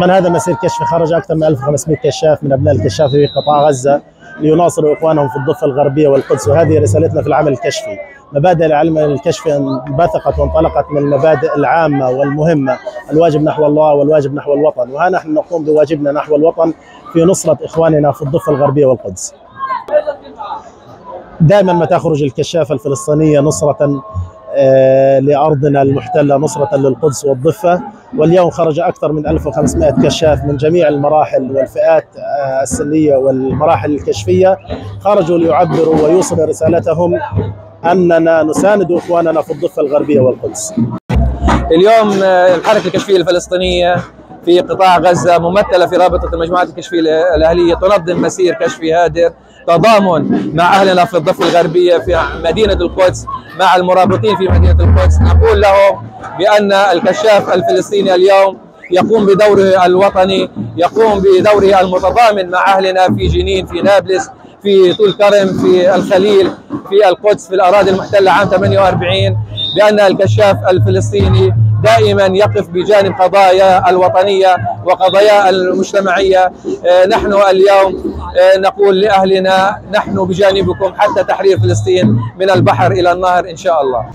طبعا هذا مسير كشفي خرج اكثر من 1500 كشاف من ابناء الكشاف في قطاع غزه ليناصروا اخوانهم في الضفه الغربيه والقدس، وهذه رسالتنا في العمل الكشفي. مبادئ العمل الكشفي انبثقت وانطلقت من المبادئ العامه والمهمه، الواجب نحو الله والواجب نحو الوطن، وها نحن نقوم بواجبنا نحو الوطن في نصره اخواننا في الضفه الغربيه والقدس. دائما ما تخرج الكشافه الفلسطينيه نصره لأرضنا المحتلة، نصرة للقدس والضفة، واليوم خرج أكثر من 1500 كشاف من جميع المراحل والفئات السنية والمراحل الكشفية، خرجوا ليعبروا ويوصلوا رسالتهم أننا نساند إخواننا في الضفة الغربية والقدس. اليوم الحركة الكشفية الفلسطينية في قطاع غزة ممثلة في رابطة المجموعات الكشفية الأهلية تنظم مسير كشفي هادر تضامن مع أهلنا في الضفة الغربية في مدينة القدس مع المرابطين في مدينة القدس. نقول لهم بأن الكشاف الفلسطيني اليوم يقوم بدوره الوطني، يقوم بدوره المتضامن مع أهلنا في جنين، في نابلس، في طول كرم، في الخليل، في القدس، في الأراضي المحتلة عام 48، بأن الكشاف الفلسطيني دائما يقف بجانب قضايا الوطنية وقضايا المجتمعية. نحن اليوم نقول لأهلنا نحن بجانبكم حتى تحرير فلسطين من البحر إلى النهر إن شاء الله.